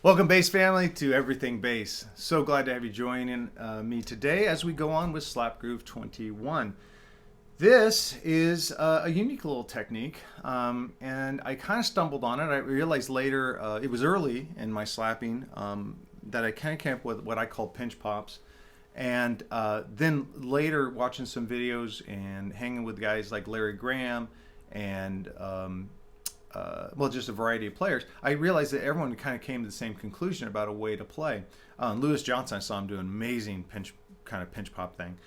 Welcome, bass family, to Everything Bass. So glad to have you joining me today as we go on with Slap Groove 21. This is a unique little technique, and I kind of stumbled on it. I realized later, it was early in my slapping, that I kind of came up with what I call pinch pops. And then later, watching some videos and hanging with guys like Larry Graham and well, just a variety of players, I realized that everyone kind of came to the same conclusion about a way to play. Lewis Johnson, I saw him do an amazing pinch pop thing.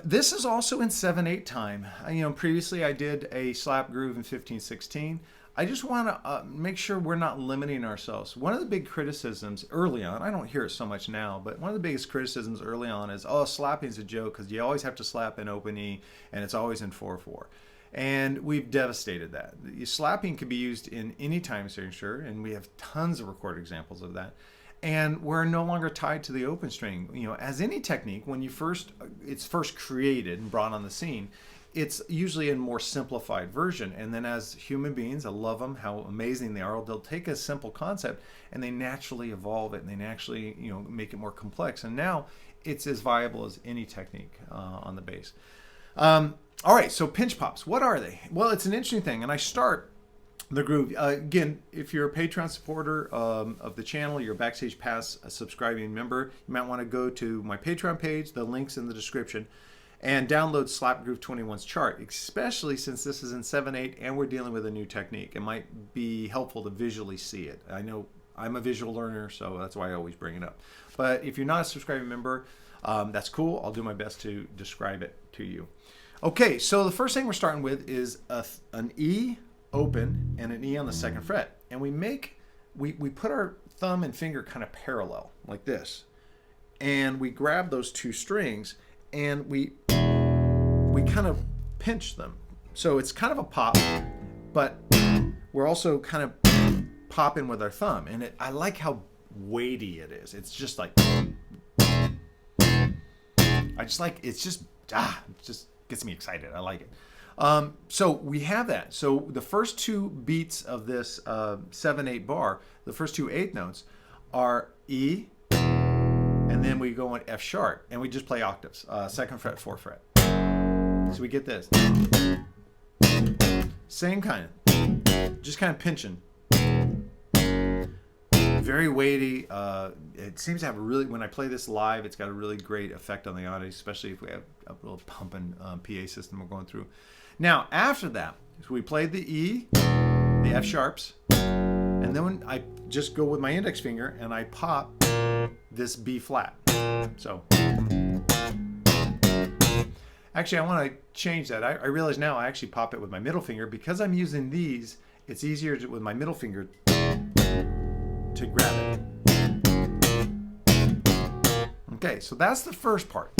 This is also in 7/8 time. Previously I did a slap groove in 15/16. I just want to make sure we're not limiting ourselves. One of the big criticisms early on, I don't hear it so much now, but one of the biggest criticisms early on is, oh, slapping's a joke because you always have to slap in open E and it's always in 4/4. And we've devastated that. Slapping can be used in any time signature, and we have tons of recorded examples of that. And we're no longer tied to the open string. As any technique, when it's first created and brought on the scene, it's usually a more simplified version. And then as human beings, I love them, how amazing they are. They'll take a simple concept and they naturally evolve it, and they naturally, make it more complex. And now it's as viable as any technique on the bass. All right, so pinch pops, what are they? Well, it's an interesting thing, and I start the groove. Again, if you're a Patreon supporter of the channel, you're a Backstage Pass subscribing member, you might want to go to my Patreon page, the link's in the description, and download Slap Groove 21's chart, especially since this is in 7/8 and we're dealing with a new technique. It might be helpful to visually see it. I know I'm a visual learner, so that's why I always bring it up. But if you're not a subscribing member, that's cool. I'll do my best to describe it to you. Okay, so the first thing we're starting with is an E open and an E on the second fret. And we put our thumb and finger kind of parallel like this. And we grab those two strings and we kind of pinch them. So it's kind of a pop, but we're also kind of popping with our thumb. And I like how weighty it is. It's just like, it just gets me excited. I like it. So we have that. So the first two beats of this 7/8 bar, the first two eighth notes are E, and then we go on F sharp, and we just play octaves, second fret, fourth fret. So we get this. Same kind of, just kind of pinching. Very weighty. It seems to have when I play this live, it's got a really great effect on the audience, especially if we have a little pumping PA system we're going through. Now, after that, so we played the E, the F sharps, and then when I just go with my index finger and I pop this B flat. So, actually, I want to change that. I realize now I actually pop it with my middle finger. Because I'm using these, it's easier with my middle finger to grab it. Okay, so that's the first part.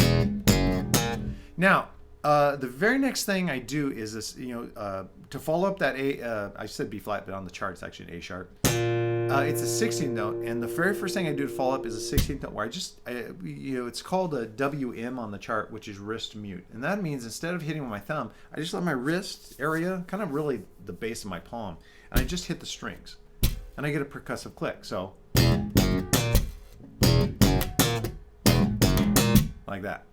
Now, the very next thing I do is this, to follow up that A, I said B flat, but on the chart it's actually an A sharp. It's a 16th note, and the very first thing I do to follow up is a 16th note where it's called a WM on the chart, which is wrist mute. And that means instead of hitting with my thumb, I just let my wrist area, kind of really the base of my palm, and I just hit the strings. And I get a percussive click, so like that.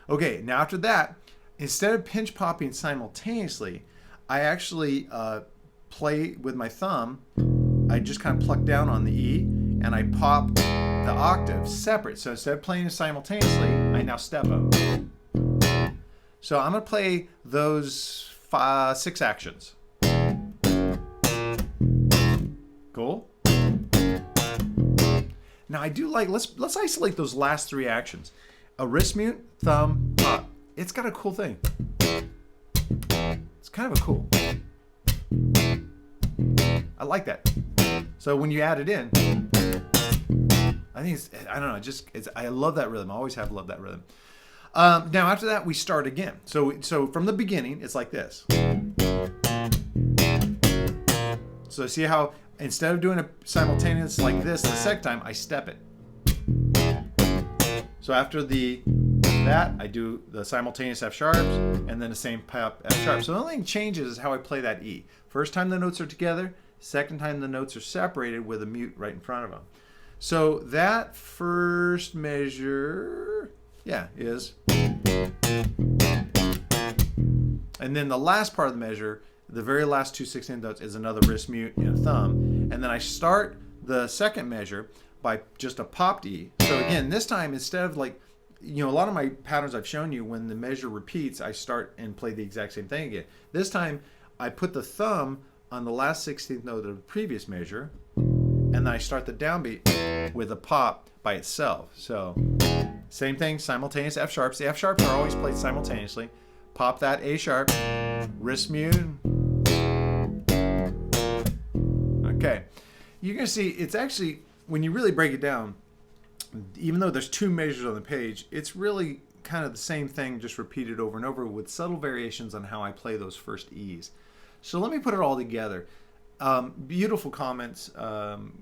Okay, now after that, instead of pinch popping simultaneously, I actually play with my thumb. I just kind of pluck down on the E, and I pop the octave separate. So instead of playing simultaneously, I now step up. So I'm going to play those 6 actions. Cool. Now I do like, let's isolate those last 3 actions. A wrist mute, thumb, pop. It's got a cool thing. It's kind of a cool. I like that. So when you add it in, I think I don't know, I love that rhythm. I always have loved that rhythm. Now after that, we start again. So from the beginning, it's like this. So see how instead of doing a simultaneous like this the second time, I step it. So after that, I do the simultaneous F sharps and then the same F sharp. So the only thing changes is how I play that E. First time the notes are together, Second time the notes are separated with a mute right in front of them. So that first measure, yeah, is. And then the last part of the measure, the very last 2/16 notes, is another wrist mute and a thumb. And then I start the second measure by just a popped E. So again, this time, instead of like, a lot of my patterns I've shown you, when the measure repeats, I start and play the exact same thing again. This time, I put the thumb on the last 16th note of the previous measure, and then I start the downbeat with a pop by itself. So same thing, simultaneous F sharps. The F sharps are always played simultaneously. Pop that A sharp, wrist mute. Okay, you're gonna see it's actually, when you really break it down, even though there's two measures on the page, it's really kind of the same thing, just repeated over and over with subtle variations on how I play those first E's. So let me put it all together. Beautiful comments from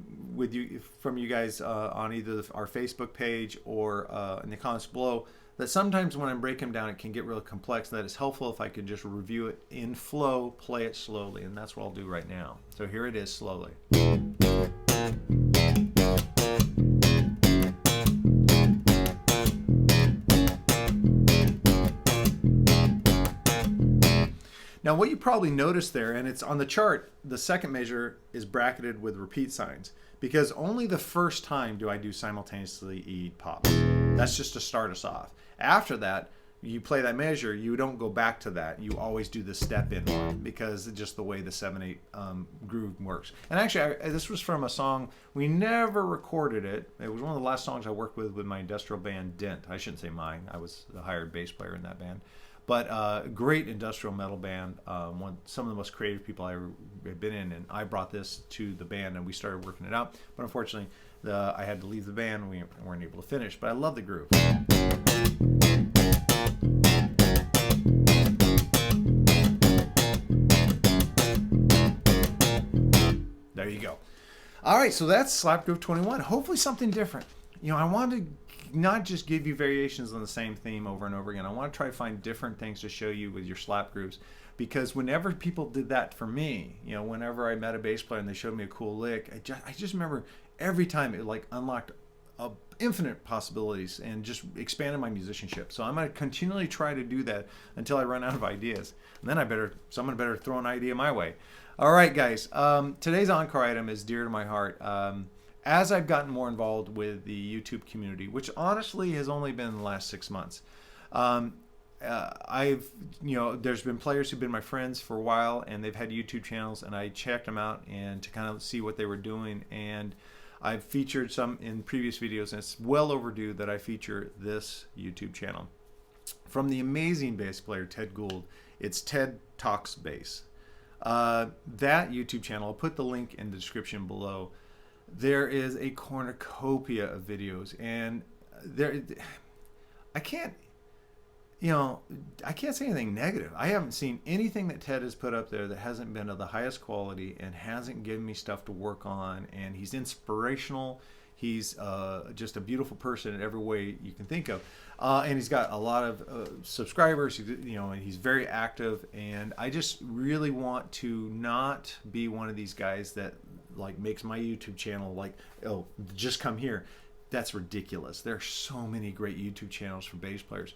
you guys on either our Facebook page or in the comments below, that sometimes when I break them down, it can get really complex. That it's helpful if I could just review it in flow, play it slowly, and that's what I'll do right now. So here it is slowly. Now what you probably noticed there, and it's on the chart, the second measure is bracketed with repeat signs, because only the first time do I do simultaneously E pops. That's just to start us off. After that, you play that measure, you don't go back to that. You always do the step in one, because it's just the way the 7/8 groove works. And actually, this was from a song, we never recorded it. It was one of the last songs I worked with my industrial band Dent. I shouldn't say mine, I was the hired bass player in that band. But great industrial metal band, some of the most creative people I have been in, and I brought this to the band and we started working it out. But unfortunately, I had to leave the band and we weren't able to finish, but I love the groove. There you go. All right, so that's Slap Groove 21. Hopefully something different. I wanted to not just give you variations on the same theme over and over again. I want to try to find different things to show you with your slap grooves, because whenever people did that for me, whenever I met a bass player and they showed me a cool lick, I just remember every time it like unlocked infinite possibilities and just expanded my musicianship. So I'm going to continually try to do that until I run out of ideas, and then someone better throw an idea my way. All right, guys. Today's encore item is dear to my heart. As I've gotten more involved with the YouTube community, which honestly has only been the last 6 months, there's been players who've been my friends for a while, and they've had YouTube channels, and I checked them out and to kind of see what they were doing, and I've featured some in previous videos, and it's well overdue that I feature this YouTube channel. From the amazing bass player Ted Gould, it's Ted Talks Bass. That YouTube channel, I'll put the link in the description below. There is a cornucopia of videos, and I can't say anything negative. I haven't seen anything that Ted has put up there that hasn't been of the highest quality and hasn't given me stuff to work on. And he's inspirational. He's just a beautiful person in every way you can think of. And he's got a lot of subscribers, and he's very active. And I just really want to not be one of these guys that like makes my YouTube channel like, oh, just come here. That's ridiculous. There are so many great YouTube channels for bass players.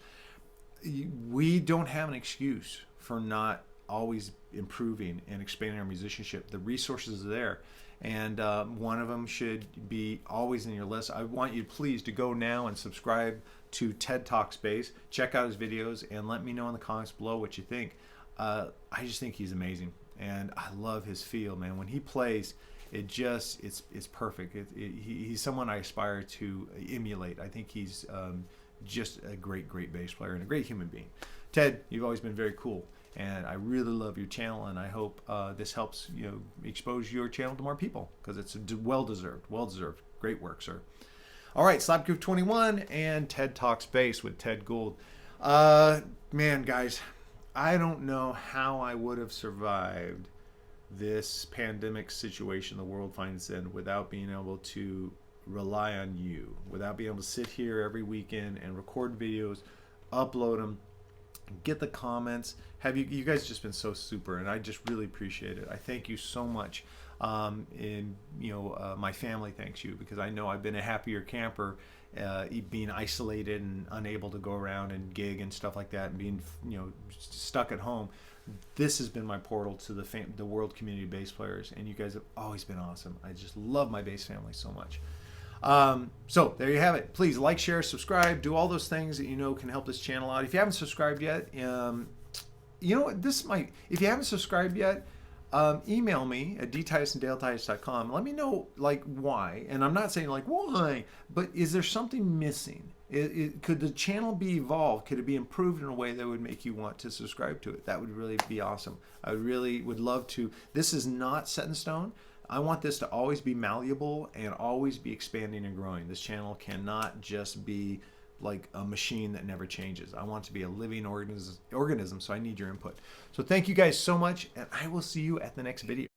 We don't have an excuse for not always improving and expanding our musicianship. The resources are there, and one of them should be always in your list. I want you please to go now and subscribe to Ted Talks Bass. Check out his videos and let me know in the comments below what you think. I just think he's amazing, and I love his feel, man. When he plays, it's perfect. He's someone I aspire to emulate. I think he's just a great bass player and a great human being. Ted, you've always been very cool, and I really love your channel, and I hope this helps expose your channel to more people, because it's well deserved. Great work, sir. All right, Slap Groove 21 and Ted Talks Bass with Ted Gould. Man, guys, I don't know how I would have survived this pandemic situation the world finds in without being able to rely on you, without being able to sit here every weekend and record videos, upload them, get the comments. Have you guys just been so super, and I just really appreciate it. I thank you so much. And my family thanks you, because I know I've been a happier camper, being isolated and unable to go around and gig and stuff like that, and being stuck at home. This has been my portal to the world community bass players, and you guys have always been awesome. I just love my bass family so much. So there you have it. Please like, share, subscribe, do all those things that can help this channel out. If you haven't subscribed yet, if you haven't subscribed yet, email me at dtitusanddalettitus.com. Let me know why. And I'm not saying why, but is there something missing? Could the channel be evolved? Could it be improved in a way that would make you want to subscribe to it? That would really be awesome. I really would love to. This is not set in stone. I want this to always be malleable and always be expanding and growing. This channel cannot just be like a machine that never changes. I want it to be a living organism, so I need your input. So thank you guys so much, and I will see you at the next video.